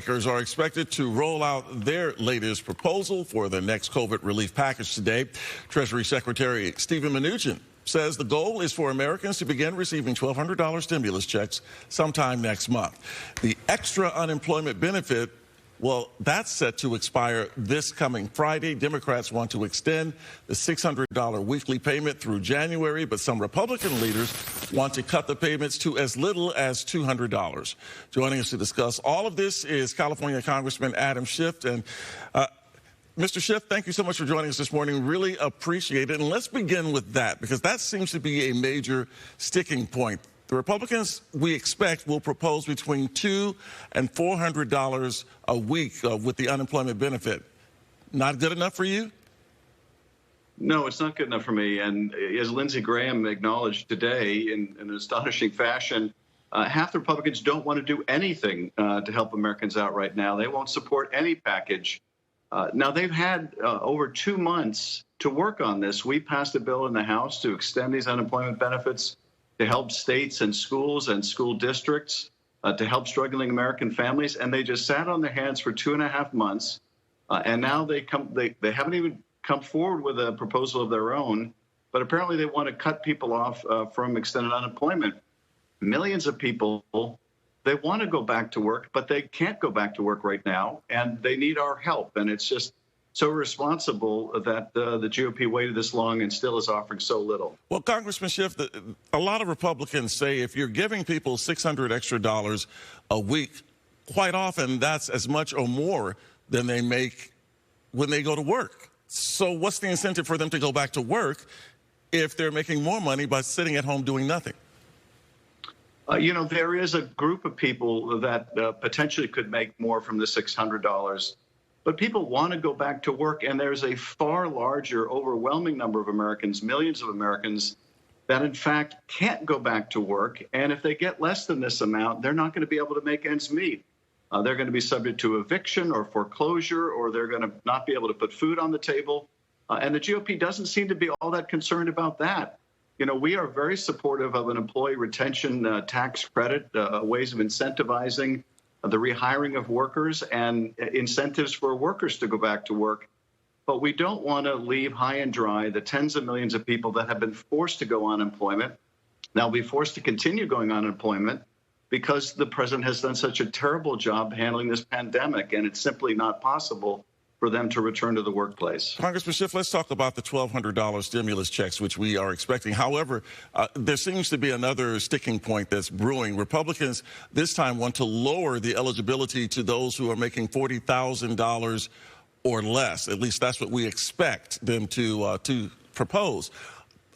Lawmakers are expected to roll out their latest proposal for the next COVID relief package today. Treasury Secretary Steven Mnuchin says the goal is for Americans to begin receiving $1,200 stimulus checks sometime next month. The extra unemployment benefit, well, that's set to expire this coming Friday. Democrats want to extend the $600 weekly payment through January, but some Republican leaders want to cut the payments to as little as $200. Joining us to discuss all of this is California Congressman Adam Schiff. And Mr. Schiff, thank you so much for joining us this morning. Really appreciate it. And let's begin with that, because that seems to be a major sticking point. The Republicans, we expect, will propose between $200 and $400 a week with the unemployment benefit. Not good enough for you? No, it's not good enough for me. And as Lindsey Graham acknowledged today in an astonishing fashion, half the Republicans don't want to do anything to help Americans out right now. They won't support any package. Now, they've had over 2 months to work on this. We passed a bill in the House to extend these unemployment benefits to help states and schools and school districts, to help struggling American families, and they just sat on their hands for 2.5 months, and now they haven't even come forward with a proposal of their own, but apparently they want to cut people off from extended unemployment. Millions of people, they want to go back to work, but they can't go back to work right now, and they need our help, and it's just so irresponsible that the GOP waited this long and still is offering so little. Well, Congressman Schiff, a lot of Republicans say if you're giving people $600 extra a week, quite often that's as much or more than they make when they go to work. So what's the incentive for them to go back to work if they're making more money by sitting at home doing nothing? You know, there is a group of people that potentially could make more from the $600. But people want to go back to work, and there's a far larger, overwhelming number of Americans, millions of Americans, that in fact can't go back to work. And if they get less than this amount, they're not going to be able to make ends meet. They're going to be subject to eviction or foreclosure, or they're going to not be able to put food on the table. And the GOP doesn't seem to be all that concerned about that. You know, we are very supportive of an employee retention tax credit, ways of incentivizing the rehiring of workers and incentives for workers to go back to work. But we don't want to leave high and dry the tens of millions of people that have been forced to go on unemployment. They'll be forced to continue going on unemployment because the president has done such a terrible job handling this pandemic, and it's simply not possible for them to return to the workplace. Congressman Schiff, let's talk about the $1,200 stimulus checks, which we are expecting. However, there seems to be another sticking point that's brewing. Republicans this time want to lower the eligibility to those who are making $40,000 or less. At least that's what we expect them to propose.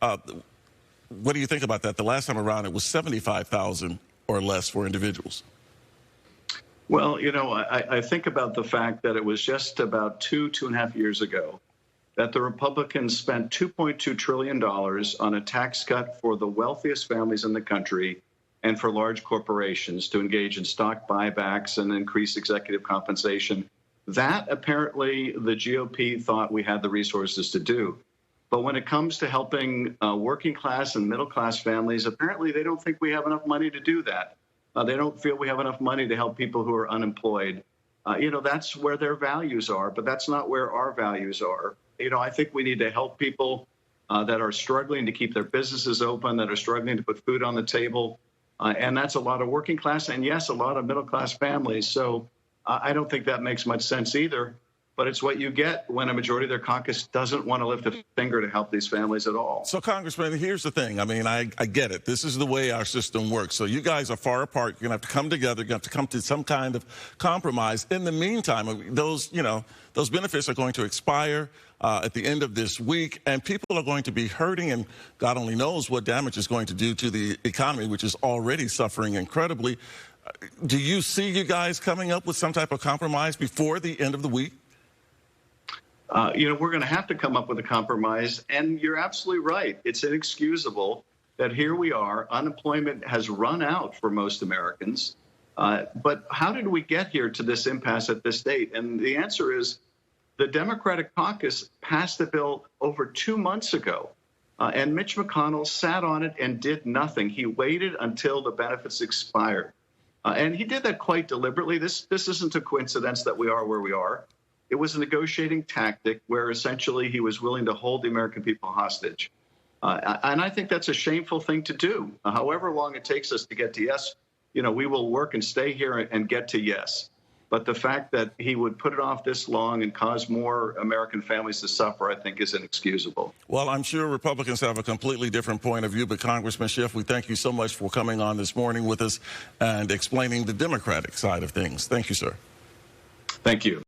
What do you think about that? The last time around, it was $75,000 or less for individuals. Well, you know, I think about the fact that it was just about 2.5 years ago that the Republicans spent $2.2 trillion on a tax cut for the wealthiest families in the country and for large corporations to engage in stock buybacks and increase executive compensation. That apparently the GOP thought we had the resources to do. But when it comes to helping working class and middle class families, apparently they don't think we have enough money to do that. They don't feel we have enough money to help people who are unemployed. You know, that's where their values are, but that's not where our values are. You know, I think we need to help people that are struggling to keep their businesses open, that are struggling to put food on the table. And that's a lot of working class and, yes, a lot of middle class families. So I don't think that makes much sense either. But it's what you get when a majority of their caucus doesn't want to lift a finger to help these families at all. So, Congressman, here's the thing. I mean, I get it. This is the way our system works. So you guys are far apart. You're going to have to come together. You're going to have to come to some kind of compromise. In the meantime, those benefits are going to expire at the end of this week, and people are going to be hurting, and God only knows what damage is going to do to the economy, which is already suffering incredibly. Do you see you guys coming up with some type of compromise before the end of the week? You know, we're going to have to come up with a compromise. And you're absolutely right. It's inexcusable that here we are. Unemployment has run out for most Americans. But how did we get here to this impasse at this date? And the answer is the Democratic caucus passed the bill over 2 months ago. And Mitch McConnell sat on it and did nothing. He waited until the benefits expired. And he did that quite deliberately. This isn't a coincidence that we are where we are. It was a negotiating tactic where essentially he was willing to hold the American people hostage. And I think that's a shameful thing to do. However long it takes us to get to yes, we will work and stay here and get to yes. But the fact that he would put it off this long and cause more American families to suffer, I think, is inexcusable. Well, I'm sure Republicans have a completely different point of view, but Congressman Schiff, we thank you so much for coming on this morning with us and explaining the Democratic side of things. Thank you, sir. Thank you.